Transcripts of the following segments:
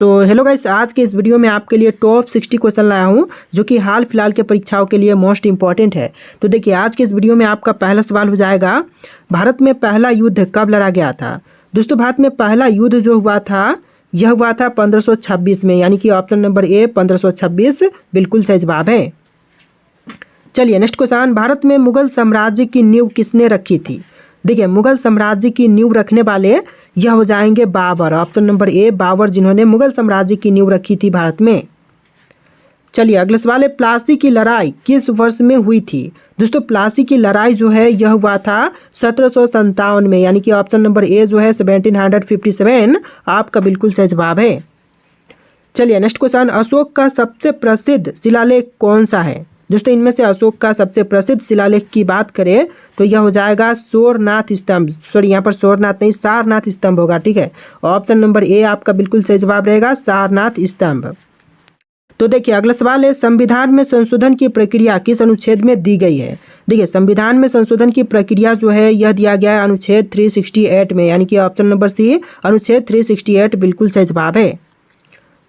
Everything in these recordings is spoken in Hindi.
तो हेलो गाइस, आज के इस वीडियो में आपके लिए टॉप 60 क्वेश्चन लाया हूँ जो कि हाल फिलहाल के परीक्षाओं के लिए मोस्ट इंपॉर्टेंट है। तो देखिए, आज के इस वीडियो में आपका पहला सवाल हो जाएगा, भारत में पहला युद्ध कब लड़ा गया था। दोस्तों, भारत में पहला युद्ध जो हुआ था यह हुआ था 1526 में, यानी कि ऑप्शन नंबर ए 1526 बिल्कुल सही जवाब है। चलिए नेक्स्ट क्वेश्चन, भारत में मुगल साम्राज्य की नींव किसने रखी थी। देखिए, मुगल साम्राज्य की नींव रखने वाले यह हो जाएंगे Babur, option number A Babur, जिन्होंने मुगल साम्राज्य की नींव रखी थी भारत में। चलिए अगला सवाल है, प्लासी की लड़ाई किस वर्ष में हुई थी। दोस्तों, प्लासी की लड़ाई जो है यह हुआ था 1757 में, यानी कि ऑप्शन नंबर ए जो है 1757 आपका बिल्कुल सही जवाब है। चलिए नेक्स्ट क्वेश्चन, अशोक का सबसे प्रसिद्ध शिलालेख कौन सा है। दोस्तों, इनमें से अशोक का सबसे प्रसिद्ध शिलालेख की बात करें तो यह हो जाएगा सोरनाथ स्तंभ। सॉरी, यहाँ पर सोरनाथ नहीं, सारनाथ स्तंभ होगा। ठीक है, ऑप्शन नंबर ए आपका बिल्कुल सही जवाब रहेगा, सारनाथ स्तंभ। तो देखिए अगला सवाल है, संविधान में संशोधन की प्रक्रिया किस अनुच्छेद में दी गई है। देखिए, संविधान में संशोधन की प्रक्रिया जो है यह दिया गया है अनुच्छेद 368 में, यानी कि ऑप्शन नंबर सी अनुच्छेद 368 बिल्कुल सही जवाब है।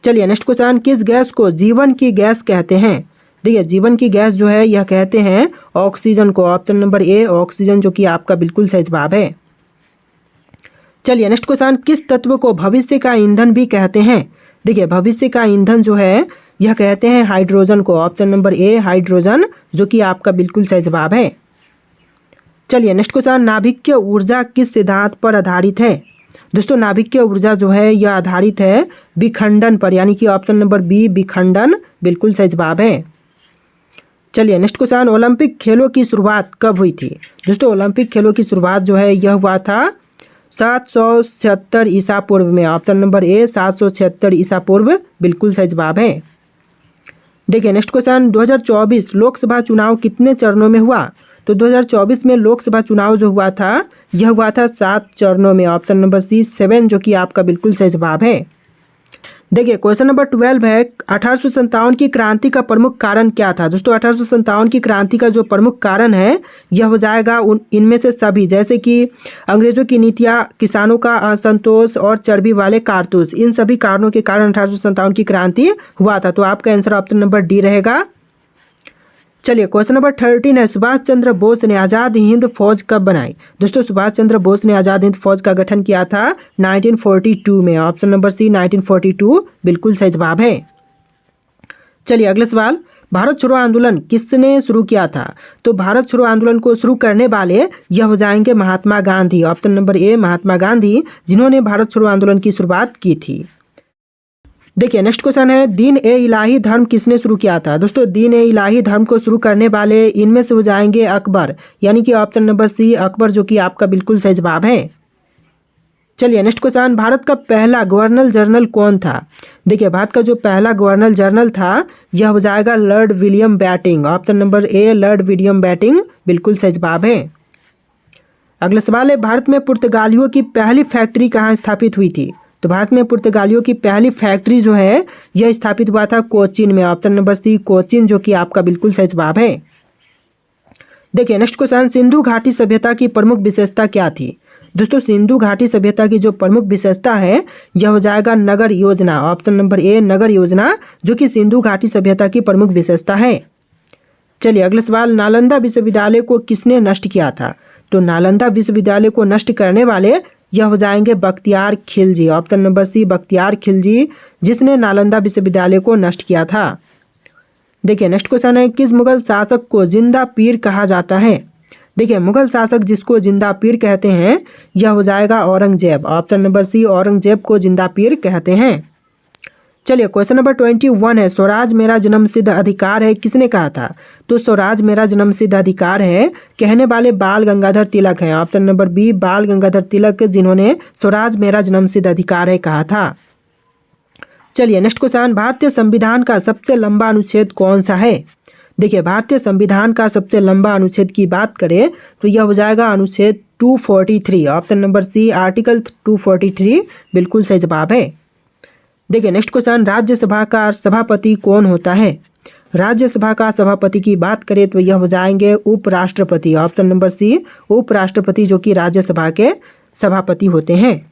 चलिए नेक्स्ट क्वेश्चन, किस गैस को जीवन की गैस कहते हैं। देखिए, जीवन की गैस जो है यह कहते हैं ऑक्सीजन को, ऑप्शन नंबर ए ऑक्सीजन, जो कि आपका बिल्कुल सही जवाब है। चलिए नेक्स्ट क्वेश्चन, किस तत्व को भविष्य का ईंधन भी कहते हैं। देखिए, भविष्य का ईंधन जो है यह कहते हैं हाइड्रोजन को, ऑप्शन नंबर ए हाइड्रोजन, जो कि आपका बिल्कुल सही जवाब है। चलिए नेक्स्ट क्वेश्चन, नाभिकीय ऊर्जा किस सिद्धांत पर आधारित है। दोस्तों, नाभिकीय ऊर्जा जो है यह आधारित है विखंडन पर, यानी कि ऑप्शन नंबर बी विखंडन बिल्कुल सही जवाब है। चलिए नेक्स्ट क्वेश्चन, ओलंपिक खेलों की शुरुआत कब हुई थी। दोस्तों, ओलंपिक खेलों की शुरुआत जो है यह हुआ था 776 ईसा पूर्व में, ऑप्शन नंबर ए 776 ईसा पूर्व बिल्कुल सही जवाब है। देखिए नेक्स्ट क्वेश्चन, 2024 लोकसभा चुनाव कितने चरणों में हुआ। तो 2024 में लोकसभा चुनाव जो हुआ था यह हुआ था 7 चरणों में, ऑप्शन नंबर सी 7, जो कि आपका बिल्कुल सही जवाब है। देखिए क्वेश्चन नंबर 12 है, 1857 की क्रांति का प्रमुख कारण क्या था। दोस्तों, 1857 की क्रांति का जो प्रमुख कारण है यह हो जाएगा इनमें से सभी, जैसे कि अंग्रेजों की नीतियां, किसानों का असंतोष और चर्बी वाले कारतूस, इन सभी कारणों के कारण 1857 की क्रांति हुआ था। तो आपका आंसर ऑप्शन नंबर डी रहेगा। चलिए क्वेश्चन नंबर 13 है, सुभाष चंद्र बोस ने आज़ाद हिंद फौज कब बनाई। दोस्तों, सुभाष चंद्र बोस ने आज़ाद हिंद फौज का गठन किया था 1942 में, ऑप्शन नंबर सी 1942 बिल्कुल सही जवाब है। चलिए अगला सवाल, भारत छोड़ो आंदोलन किसने शुरू किया था। तो भारत छोड़ो आंदोलन को शुरू करने वाले यह हो जाएंगे महात्मा गांधी, ऑप्शन नंबर ए महात्मा गांधी, जिन्होंने भारत छोड़ो आंदोलन की शुरुआत की थी। देखिए नेक्स्ट क्वेश्चन है, दीन ए इलाही धर्म किसने शुरू किया था। दोस्तों, दीन ए इलाही धर्म को शुरू करने वाले इनमें से हो जाएंगे अकबर, यानी कि ऑप्शन नंबर सी अकबर, जो कि आपका बिल्कुल सही जवाब है। चलिए नेक्स्ट क्वेश्चन, भारत का पहला गवर्नर जनरल कौन था। देखिए, भारत का जो पहला गवर्नर जनरल था यह हो जाएगा Lord William Bentinck, option number ए लॉर्ड विलियम बेंटिंक बिल्कुल सही जवाब है। अगला सवाल है, भारत में पुर्तगालियों की पहली फैक्ट्री कहाँ स्थापित हुई थी। तो भारत में पुर्तगालियों की पहली फैक्ट्री जो है यह स्थापित हुआ था कोचीन में, ऑप्शन नंबर सी कोचीन, जो कि आपका बिल्कुल सही जवाब है। देखिए नेक्स्ट क्वेश्चन, सिंधु घाटी सभ्यता की प्रमुख विशेषता क्या थी। दोस्तों, सिंधु घाटी सभ्यता की जो प्रमुख विशेषता है यह हो जाएगा नगर योजना, ऑप्शन नंबर ए नगर योजना, जो कि सिंधु घाटी सभ्यता की प्रमुख विशेषता है। चलिए अगला सवाल, नालंदा विश्वविद्यालय को किसने नष्ट किया था। तो नालंदा विश्वविद्यालय को नष्ट करने वाले यह हो जाएंगे Bakhtiyar Khilji, option number C Bakhtiyar Khilji, जिसने नालंदा विश्वविद्यालय को नष्ट किया था। देखिए नेक्स्ट क्वेश्चन है, किस मुगल शासक को जिंदा पीर कहा जाता है। देखिए, मुगल शासक जिसको जिंदा पीर कहते हैं यह हो जाएगा Aurangzeb, option number C Aurangzeb को जिंदा पीर कहते हैं। चलिए क्वेश्चन नंबर 21 है, स्वराज मेरा जन्मसिद्ध अधिकार है किसने कहा था। तो स्वराज मेरा जन्मसिद्ध अधिकार है कहने वाले बाल गंगाधर तिलक हैं, ऑप्शन नंबर बी बाल गंगाधर तिलक, जिन्होंने स्वराज मेरा जन्मसिद्ध अधिकार है कहा था। चलिए नेक्स्ट क्वेश्चन, भारतीय संविधान का सबसे लंबा अनुच्छेद कौन सा है। देखिए, भारतीय संविधान का सबसे लंबा अनुच्छेद की बात करें तो यह हो जाएगा अनुच्छेद 243, ऑप्शन नंबर सी आर्टिकल 243 बिल्कुल सही जवाब है। देखिए नेक्स्ट क्वेश्चन, राज्यसभा का सभापति कौन होता है। राज्यसभा का सभापति की बात करें तो यह हो जाएंगे उपराष्ट्रपति, ऑप्शन नंबर सी उपराष्ट्रपति, जो कि राज्यसभा के सभापति होते हैं।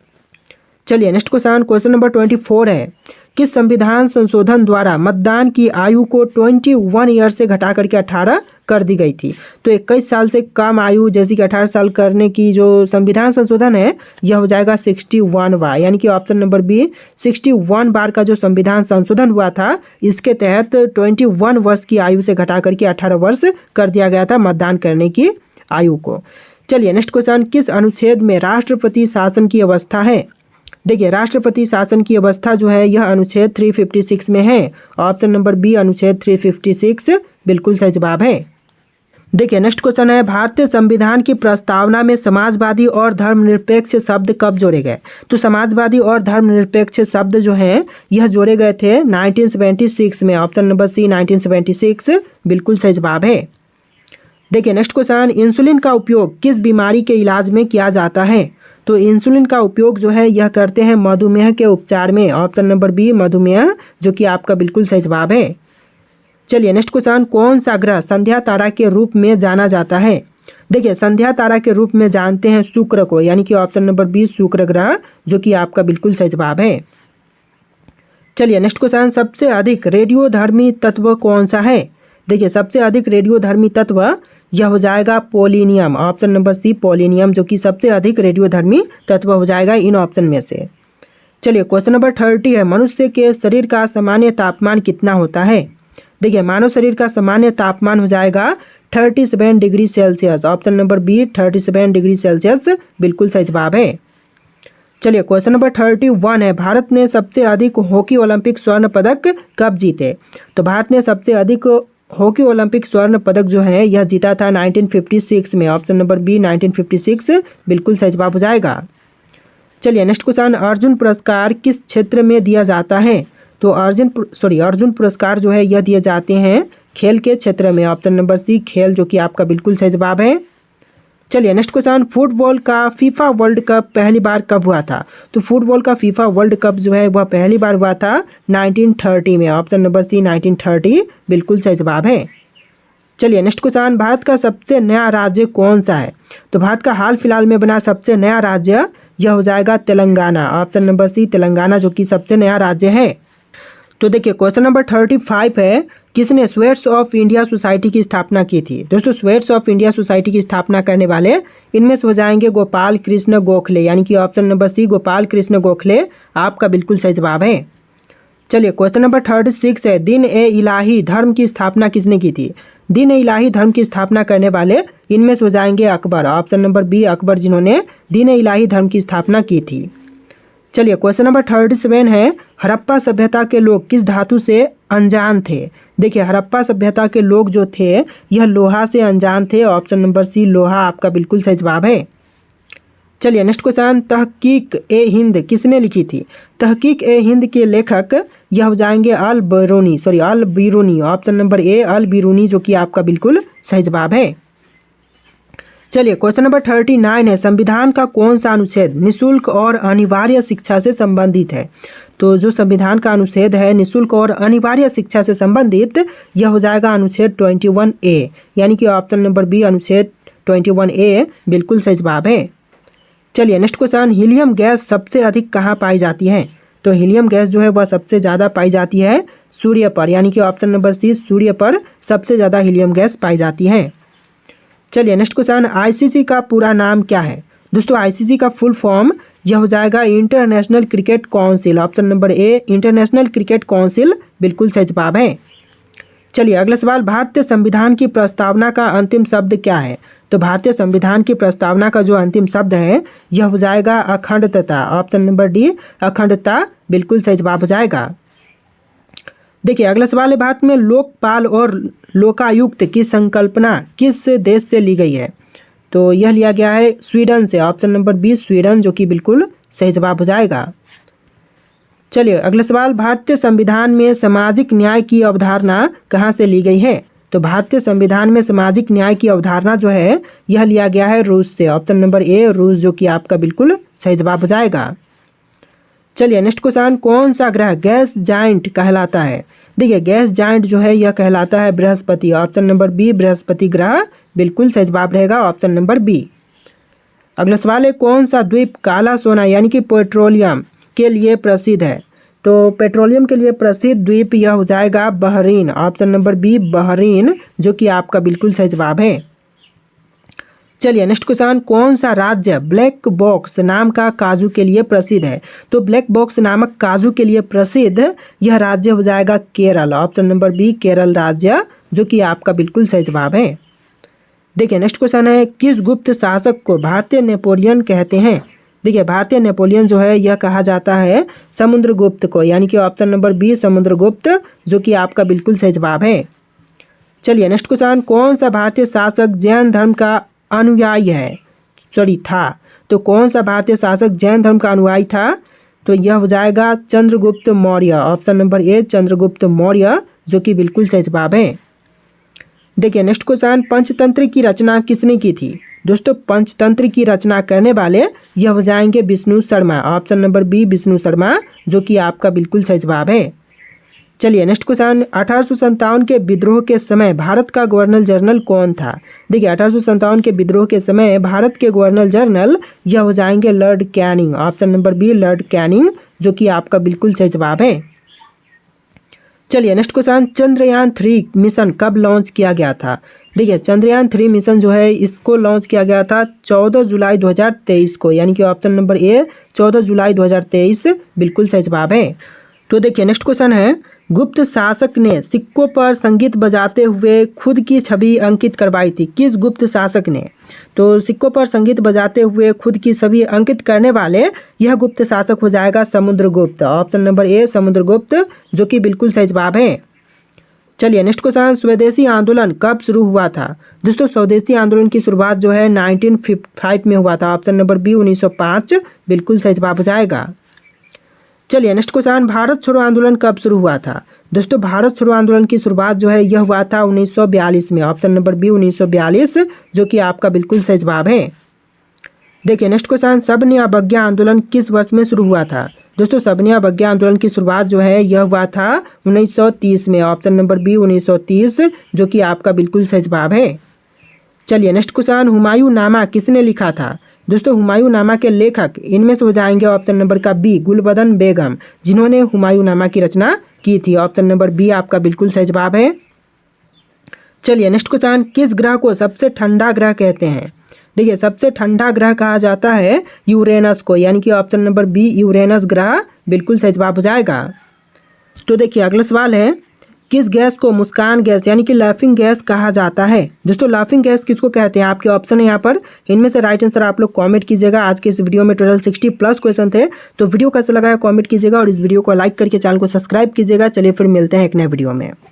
चलिए नेक्स्ट क्वेश्चन नंबर 24 है, किस संविधान संशोधन द्वारा मतदान की आयु को 21 ईयर से घटा करके 18 कर दी गई थी? तो 21 साल से कम आयु जैसे कि 18 साल करने की जो संविधान संशोधन है यह हो जाएगा 61 बार, यानी कि ऑप्शन नंबर बी 61 बार का जो संविधान संशोधन हुआ था इसके तहत 21 वर्ष की आयु से घटा करके 18 वर्ष कर दिया गया था मतदान करने की आयु को। चलिए नेक्स्ट क्वेश्चन, किस अनुच्छेद में राष्ट्रपति शासन की अवस्था है? देखिए राष्ट्रपति शासन की अवस्था जो है यह अनुच्छेद 356 में है। ऑप्शन नंबर बी अनुच्छेद 356 बिल्कुल सही जवाब है। देखिए नेक्स्ट क्वेश्चन है, भारतीय संविधान की प्रस्तावना में समाजवादी और धर्मनिरपेक्ष शब्द कब जोड़े गए? तो समाजवादी और धर्मनिरपेक्ष शब्द जो हैं यह जोड़े गए थे 1976 में। ऑप्शन नंबर सी 1976 बिल्कुल सही जवाब है। देखिए नेक्स्ट क्वेश्चन, इंसुलिन का उपयोग किस बीमारी के इलाज में किया जाता है? तो इंसुलिन का उपयोग जो है यह करते हैं मधुमेह के उपचार में। ऑप्शन नंबर बी मधुमेह, जो कि आपका बिल्कुल सही जवाब है। चलिए नेक्स्ट क्वेश्चन, कौन सा ग्रह संध्या तारा के रूप में जाना जाता है? देखिए संध्या तारा के रूप में जानते हैं शुक्र को, यानी कि ऑप्शन नंबर बी शुक्र ग्रह, जो कि आपका बिल्कुल सही जवाब है। चलिए नेक्स्ट क्वेश्चन, सबसे अधिक रेडियोधर्मी तत्व कौन सा है? देखिए सबसे अधिक रेडियोधर्मी तत्व यह हो जाएगा polonium. Option number C polonium, जो कि सबसे अधिक रेडियोधर्मी तत्व हो जाएगा इन ऑप्शन में से। चलिए क्वेश्चन नंबर 30 है, मनुष्य के शरीर का सामान्य तापमान कितना होता है? देखिए मानव शरीर का सामान्य तापमान हो जाएगा 37 degree Celsius. Option number B 37 degree Celsius बिल्कुल सही जवाब है। चलिए क्वेश्चन नंबर 31 है, भारत ने सबसे अधिक हॉकी ओलंपिक स्वर्ण पदक कब जीते? तो भारत ने सबसे अधिक हॉकी ओलंपिक स्वर्ण पदक जो है यह जीता था 1956 में। ऑप्शन नंबर बी 1956 बिल्कुल सही जवाब हो जाएगा। चलिए नेक्स्ट क्वेश्चन, अर्जुन पुरस्कार किस क्षेत्र में दिया जाता है? तो अर्जुन पुरस्कार जो है यह दिए जाते हैं खेल के क्षेत्र में। ऑप्शन नंबर सी खेल, जो कि आपका बिल्कुल सही जवाब है। चलिए नेक्स्ट क्वेश्चन, फुटबॉल का फीफा वर्ल्ड कप पहली बार कब हुआ था? तो फुटबॉल का फीफा वर्ल्ड कप जो है वह पहली बार हुआ था 1930 में। ऑप्शन नंबर सी 1930 बिल्कुल सही जवाब है। चलिए नेक्स्ट क्वेश्चन, भारत का सबसे नया राज्य कौन सा है? तो भारत का हाल फिलहाल में बना सबसे नया राज्य यह हो जाएगा Telangana. Option number C Telangana, जो कि सबसे नया राज्य है। तो देखिए क्वेश्चन नंबर 35 है, किसने स्वेट्स ऑफ इंडिया सोसाइटी की स्थापना की थी? दोस्तों स्वेट्स ऑफ इंडिया सोसाइटी की स्थापना करने वाले इनमें से हो जाएंगे गोपाल कृष्ण गोखले, यानी कि option number C Gopal Krishna Gokhale आपका बिल्कुल सही जवाब है। चलिए क्वेश्चन नंबर 36 है, दिन ए इलाही धर्म की स्थापना किसने की थी? दिन ए इलाही धर्म की स्थापना करने वाले इनमें से हो जाएंगे Akbar. Option number B Akbar, जिन्होंने दिन ए इलाही धर्म की स्थापना की थी। चलिए क्वेश्चन नंबर 37 है, हड़प्पा सभ्यता के लोग किस धातु से अनजान थे? देखिए हड़प्पा सभ्यता के लोग जो थे यह लोहा से अनजान थे। ऑप्शन नंबर सी लोहा आपका बिल्कुल सही जवाब है। चलिए नेक्स्ट क्वेश्चन, तहकीक ए हिंद किसने लिखी थी? तहकीक ए हिंद के लेखक यह हो जाएंगे अल बिरूनी। ऑप्शन नंबर ए अल बिरूनी, जो कि आपका बिल्कुल सही जवाब है। चलिए क्वेश्चन नंबर 39 है, संविधान का कौन सा अनुच्छेद निःशुल्क और अनिवार्य शिक्षा से संबंधित है? तो जो संविधान का अनुच्छेद है निःशुल्क और अनिवार्य शिक्षा से संबंधित यह हो जाएगा अनुच्छेद 21A, यानी कि ऑप्शन नंबर बी अनुच्छेद 21A बिल्कुल सही जवाब है। चलिए नेक्स्ट क्वेश्चन, हीलियम गैस सबसे अधिक कहाँ पाई जाती है? तो हीलियम गैस जो है वह सबसे ज़्यादा पाई जाती है सूर्य पर, यानी कि ऑप्शन नंबर सी सूर्य पर सबसे ज़्यादा हीलियम गैस पाई जाती है। चलिए नेक्स्ट क्वेश्चन, आईसीसी का पूरा नाम क्या है? दोस्तों आईसीसी का फुल फॉर्म यह हो जाएगा international cricket council. Option number ए इंटरनेशनल क्रिकेट काउंसिल बिल्कुल सही जवाब है। चलिए अगला सवाल, भारतीय संविधान की प्रस्तावना का अंतिम शब्द क्या है? तो भारतीय संविधान की प्रस्तावना का जो अंतिम शब्द है यह हो जाएगा अखंडता। ऑप्शन नंबर डी अखंडता बिल्कुल सही जवाब हो जाएगा। देखिए अगला सवाल है, भारत में लोकपाल और लोकायुक्त की संकल्पना किस देश से ली गई है? तो यह लिया गया है स्वीडन से। ऑप्शन नंबर बी स्वीडन, जो कि बिल्कुल सही जवाब हो जाएगा। चलिए अगला सवाल, भारतीय संविधान में सामाजिक न्याय की अवधारणा कहाँ से ली गई है? तो भारतीय संविधान में सामाजिक न्याय की अवधारणा जो है यह लिया गया है रूस से। ऑप्शन नंबर ए रूस, जो कि आपका बिल्कुल सही जवाब हो जाएगा। चलिए नेक्स्ट क्वेश्चन, कौन सा ग्रह गैस जाइंट कहलाता है? देखिए गैस जाइंट जो है यह कहलाता है Brihaspati. Option number B Brihaspati ग्रह बिल्कुल सही जवाब रहेगा ऑप्शन नंबर बी। अगला सवाल है, कौन सा द्वीप काला सोना यानी कि पेट्रोलियम के लिए प्रसिद्ध है? तो पेट्रोलियम के लिए प्रसिद्ध द्वीप यह हो जाएगा Bahrain, option number B Bahrain, जो कि आपका बिल्कुल सही जवाब है। चलिए नेक्स्ट क्वेश्चन, कौन सा राज्य ब्लैक बॉक्स नाम का काजू के लिए प्रसिद्ध है? तो ब्लैक बॉक्स नामक काजू के लिए प्रसिद्ध यह राज्य हो जाएगा Kerala, option number B Kerala राज्य, जो कि आपका बिल्कुल सही जवाब है। देखिए नेक्स्ट क्वेश्चन है, किस गुप्त शासक को भारतीय नेपोलियन कहते हैं? देखिए भारतीय नेपोलियन जो है यह कहा जाता है समुद्रगुप्त को, यानी कि ऑप्शन नंबर बी समुद्रगुप्त, जो कि आपका बिल्कुल सही जवाब है। चलिए नेक्स्ट क्वेश्चन, कौन सा भारतीय शासक जैन धर्म का अनुयायी है? था, तो कौन सा भारतीय शासक जैन धर्म का अनुयायी था? तो यह हो जाएगा चंद्रगुप्त मौर्य, ऑप्शन नंबर ए चंद्रगुप्त मौर्य, जो कि बिल्कुल सही जवाब है। देखिए नेक्स्ट क्वेश्चन, पंचतंत्र की रचना किसने की थी? दोस्तों पंचतंत्र की रचना करने वाले यह हो जाएंगे Vishnu Sharma, option number B Vishnu Sharma, जो कि आपका बिल्कुल सही जवाब है। चलिए नेक्स्ट क्वेश्चन, 1857 के विद्रोह के समय भारत का गवर्नर जनरल कौन था? देखिए 1857 के विद्रोह के समय भारत के गवर्नर जनरल यह हो जाएंगे Lord Canning, option number B Lord Canning, जो कि आपका बिल्कुल सही जवाब है। चलिए नेक्स्ट क्वेश्चन, चंद्रयान 3 मिशन कब लॉन्च किया गया था? देखिए चंद्रयान 3 मिशन जो है इसको लॉन्च किया गया था 14 जुलाई 2023 को, यानी कि ऑप्शन नंबर ए 14 जुलाई 2023 बिल्कुल सही जवाब है। तो देखिए नेक्स्ट क्वेश्चन है, गुप्त शासक ने सिक्कों पर संगीत बजाते हुए खुद की छवि अंकित करवाई थी? किस गुप्त शासक ने? तो सिक्कों पर संगीत बजाते हुए खुद की छवि अंकित करने वाले यह गुप्त शासक हो जाएगा समुद्रगुप्त, ऑप्शन नंबर ए समुद्रगुप्त, जो कि बिल्कुल सही जवाब है। चलिए नेक्स्ट क्वेश्चन, स्वदेशी आंदोलन कब शुरू हुआ था? दोस्तों स्वदेशी आंदोलन की शुरुआत जो है 1955 में हुआ था, ऑप्शन नंबर बी 1905, बिल्कुल सही जवाब हो जाएगा। चलिए नेक्स्ट क्वेश्चन, भारत छोड़ो आंदोलन कब शुरू हुआ था? दोस्तों भारत छोड़ो आंदोलन की शुरुआत जो है यह हुआ था 1942 में, ऑप्शन नंबर बी 1942, जो कि आपका बिल्कुल सही जवाब है। देखिए नेक्स्ट क्वेश्चन, सबने अवज्ञा आंदोलन किस वर्ष में शुरू हुआ था? दोस्तों सबने अवज्ञा आंदोलन की शुरुआत जो है यह हुआ था 1930 में, ऑप्शन नंबर बी 1930, जो कि आपका बिल्कुल सही जवाब है। चलिए नेक्स्ट क्वेश्चन, हुमायूं नामा किसने लिखा था? दोस्तों हुमायूं नामा के लेखक इनमें से हो जाएंगे ऑप्शन नंबर का बी गुलबदन बेगम, जिन्होंने हुमायूं नामा की रचना की थी, ऑप्शन नंबर बी आपका बिल्कुल सही जवाब है। चलिए नेक्स्ट क्वेश्चन, किस ग्रह को सबसे ठंडा ग्रह कहते हैं? देखिए सबसे ठंडा ग्रह कहा जाता है यूरेनस को, यानी कि ऑप्शन नंबर बी यूरेनस ग्रह बिल्कुल सही जवाब हो जाएगा। तो देखिए अगला सवाल है, किस गैस को मुस्कान गैस यानी कि लाफिंग गैस कहा जाता है? दोस्तों लाफिंग गैस किसको कहते हैं? आपके ऑप्शन है यहाँ पर, इनमें से राइट आंसर आप लोग कमेंट कीजिएगा। आज के इस वीडियो में टोटल 60+ क्वेश्चन थे, तो वीडियो कैसा लगा है कमेंट कीजिएगा और इस वीडियो को लाइक करके चैनल को सब्सक्राइब कीजिएगा। चलिए फिर मिलते हैं एक नए वीडियो में।